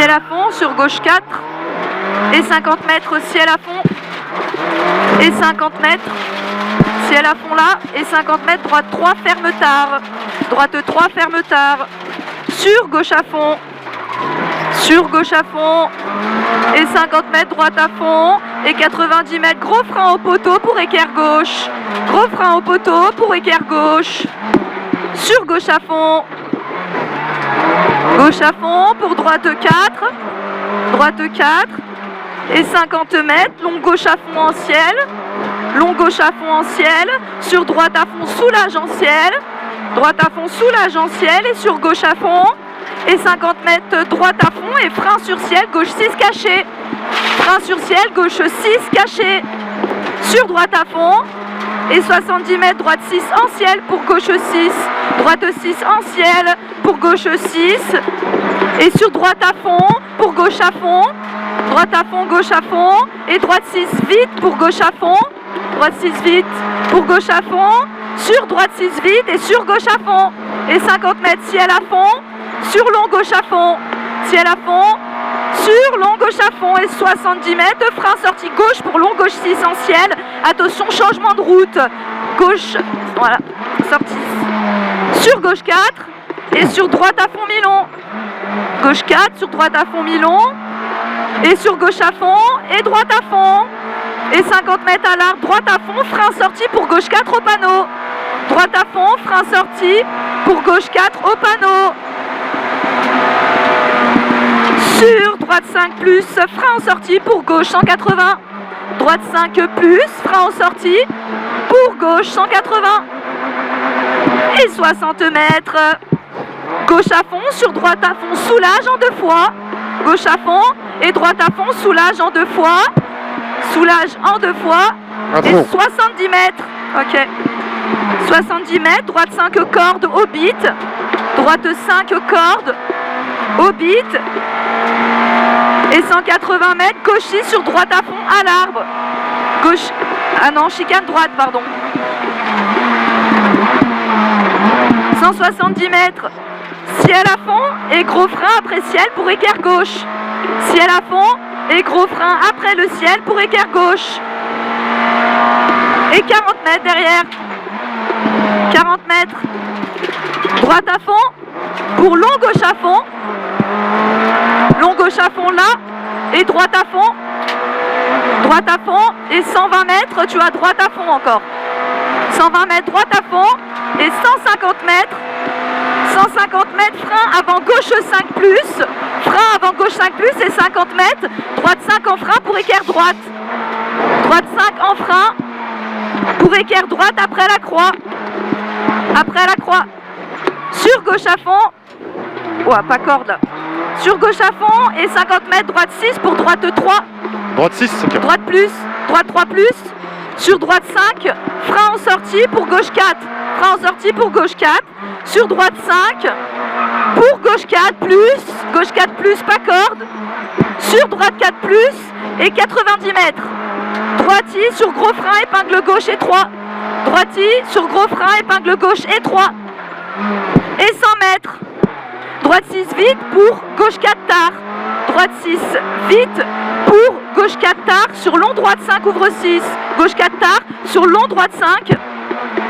ciel à fond, sur gauche 4, et 50 mètres, ciel à fond, et 50 mètres, ciel à fond là, et 50 mètres, droite 3, ferme tard, droite 3, ferme tard, sur gauche à fond, sur gauche à fond, et 50 mètres, droite à fond, et 90 mètres, gros frein au poteau pour équerre gauche, gros frein au poteau pour équerre gauche, sur gauche à fond, pour droite 4, droite 4, et 50 mètres, long gauche à fond en ciel, long gauche à fond en ciel, sur droite à fond, soulage en ciel, droite à fond, soulage en ciel, et sur gauche à fond, et 50 mètres, droite à fond, et frein sur ciel, gauche 6 caché, frein sur ciel, gauche 6 caché, sur droite à fond, et 70 mètres, droite 6 en ciel pour gauche 6, droite 6 en ciel pour gauche 6, et sur droite à fond, pour gauche à fond, droite à fond, gauche à fond, et droite 6 vite pour gauche à fond, droite 6 vite pour gauche à fond, sur droite 6 vite et sur gauche à fond, et 50 mètres, ciel à fond, sur long gauche à fond, ciel à fond, sur long gauche à fond, et 70 mètres, frein sortie gauche pour long gauche 6 en ciel, attention changement de route, gauche, voilà, sortie, sur gauche 4, et sur droite à fond mi-long, gauche 4, sur droite à fond mi-long, et sur gauche à fond, et droite à fond, et 50 mètres à l'arc, droite à fond, frein sorti pour gauche 4 au panneau, droite à fond, frein sorti pour gauche 4 au panneau, sur droite 5 plus, frein en sortie pour gauche 180, droite 5 plus, frein en sortie pour gauche 180, et 60 mètres, gauche à fond, sur droite à fond, soulage en 2 fois, gauche à fond, et droite à fond, soulage en 2 fois, soulage en 2 fois, et 70 mètres, ok, 70 mètres, droite 5 cordes au beat, droite 5 cordes au beat, et 180 mètres, gauche 6 sur droite à fond à l'arbre, gauche, ah non, chicane droite, pardon, 170 mètres, ciel à fond et gros frein après ciel pour équerre gauche, ciel à fond et gros frein après le ciel pour équerre gauche, et 40 mètres derrière, 40 mètres, droite à fond pour long gauche à fond là, et droite à fond et 120 mètres, tu as droite à fond encore, 120 mètres droite à fond, et 150 mètres, frein avant gauche 5 plus, frein avant gauche 5 plus, et 50 mètres, droite 5 en frein pour équerre droite, droite 5 en frein pour équerre droite après la croix, sur gauche à fond, ouah, pas corde là, sur gauche à fond, et 50 mètres, droite 6 pour droite 3, droite 6, okay. Droite plus, droite 3 plus, sur droite 5, frein en sortie pour gauche 4, frein en sortie pour gauche 4, sur droite 5, pour gauche 4 plus, pas corde, sur droite 4 plus, et 90 mètres, droiti sur gros frein, épingle gauche et 3, droiti sur gros frein, épingle gauche et 3, et 100 mètres, droite 6 vite pour gauche 4 tard, droite 6 vite pour gauche 4 tard, sur long droite 5 ouvre 6, gauche 4 tard, sur long droite 5,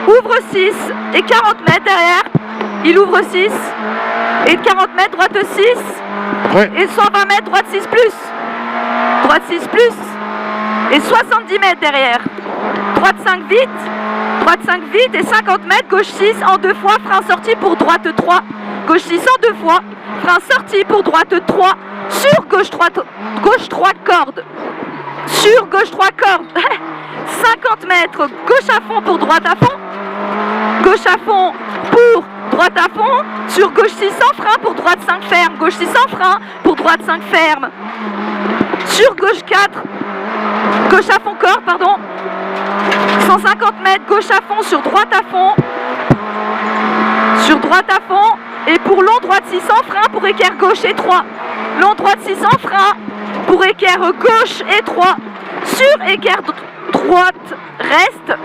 ouvre 6, et 40 mètres derrière, il ouvre 6, et 40 mètres droite 6, ouais. Et 120 mètres droite 6 plus, et 70 mètres derrière, droite 5 vite, et 50 mètres, gauche 6 en 2 fois, frein sorti pour droite 3, gauche 6 en 2 fois, frein sorti pour droite 3, sur gauche 3 cordes, sur gauche 3 cordes, 50 mètres, gauche à fond pour droite à fond, gauche à fond pour droite à fond, sur gauche 6 sans frein pour droite 5 ferme, gauche 6 sans frein pour droite 5 ferme, sur gauche 4, gauche à fond corde, pardon, 150 mètres, gauche à fond sur droite à fond, et pour long droite 6 sans frein pour équerre gauche et 3, long droite 6 sans frein pour équerre gauche et 3, sur équerre droite reste,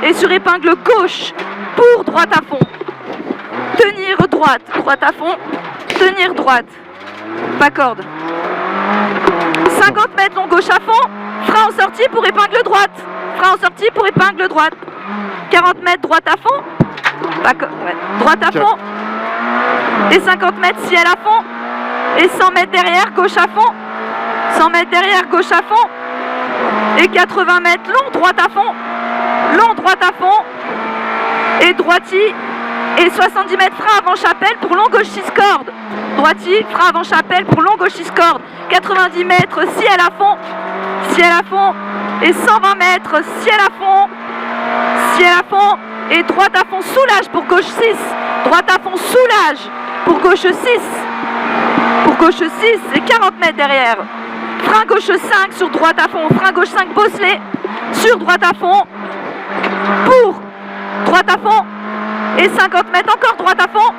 et sur épingle gauche pour droite à fond, tenir droite à fond, tenir droite, pas corde. 50 mètres long gauche à fond, frein en sortie pour épingle droite. Frein en sortie pour épingle droite. 40 mètres droite à fond, droite à fond. Et 50 mètres ciel à fond. Et 100 mètres derrière, gauche à fond. 100 mètres derrière, gauche à fond. Et 80 mètres long, droite à fond. Long, droite à fond. Et droiti. Et 70 mètres frein avant chapelle pour long gauche 6 cordes. Droiti, frein avant chapelle pour long gauche 6 cordes. 90 mètres, ciel à fond. Ciel à fond. Et 120 mètres, ciel à fond. Ciel à fond. Et droite à fond, soulage pour gauche 6. Droite à fond, soulage pour gauche 6. Pour gauche 6 et 40 mètres derrière. Frein gauche 5 sur droite à fond. Frein gauche 5 bosselé sur droite à fond. Pour droite à fond. Et 50 mètres encore droite à fond.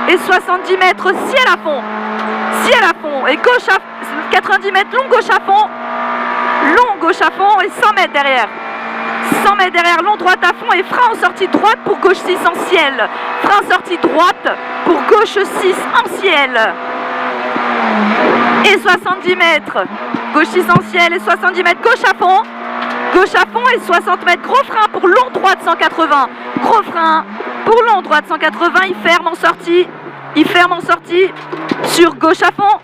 Et 70 mètres ciel à fond. Ciel à fond. Et gauche à 90 mètres long gauche à fond. Long gauche à fond et 100 mètres derrière. 100 mètres derrière, long droite à fond et frein en sortie droite pour gauche 6 en ciel. Frein en sortie droite pour gauche 6 en ciel. Et 70 mètres. Gauche 6 en ciel et 70 mètres gauche à fond. Gauche à fond et 60 mètres. Gros frein pour long droite 180. Gros frein pour long droite 180. Il ferme en sortie. Il ferme en sortie. Sur gauche à fond.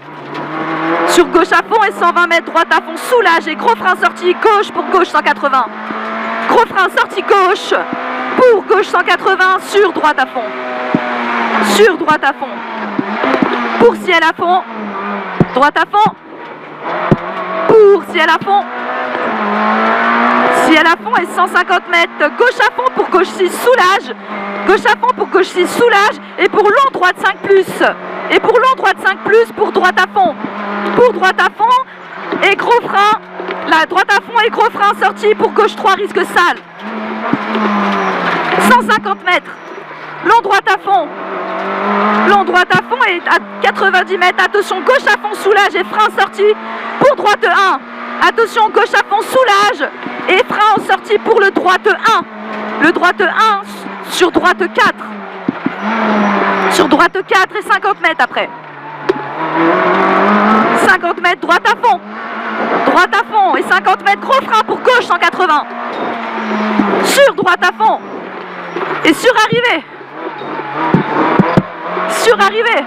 Sur gauche à fond et 120 mètres droite à fond. Soulage et gros frein sortie gauche pour gauche 180. Gros frein sortie gauche pour gauche 180 sur droite à fond. Sur droite à fond. Pour ciel à fond. Droite à fond. Pour ciel à fond. Ciel à fond et 150 mètres. Gauche à fond pour gauche 6 soulage. Gauche à fond pour gauche 6 soulage. Et pour long droite 5 plus. Et pour long droite 5 plus pour droite à fond. Pour droite à fond. Et gros frein. La droite à fond et gros frein sorti pour gauche 3 risque sale. 150 mètres. Long droite à fond. Long droite à fond et à 90 mètres. Attention gauche à fond soulage et frein sorti pour droite 1. Attention gauche à fond soulage et frein en sortie pour le droite 1. Le droite 1 sur droite 4. Sur droite 4 et 50 mètres après. 50 mètres droite à fond. Droite à fond et 50 mètres gros frein pour gauche 180. Sur droite à fond. Et sur arrivée. Sur arrivée.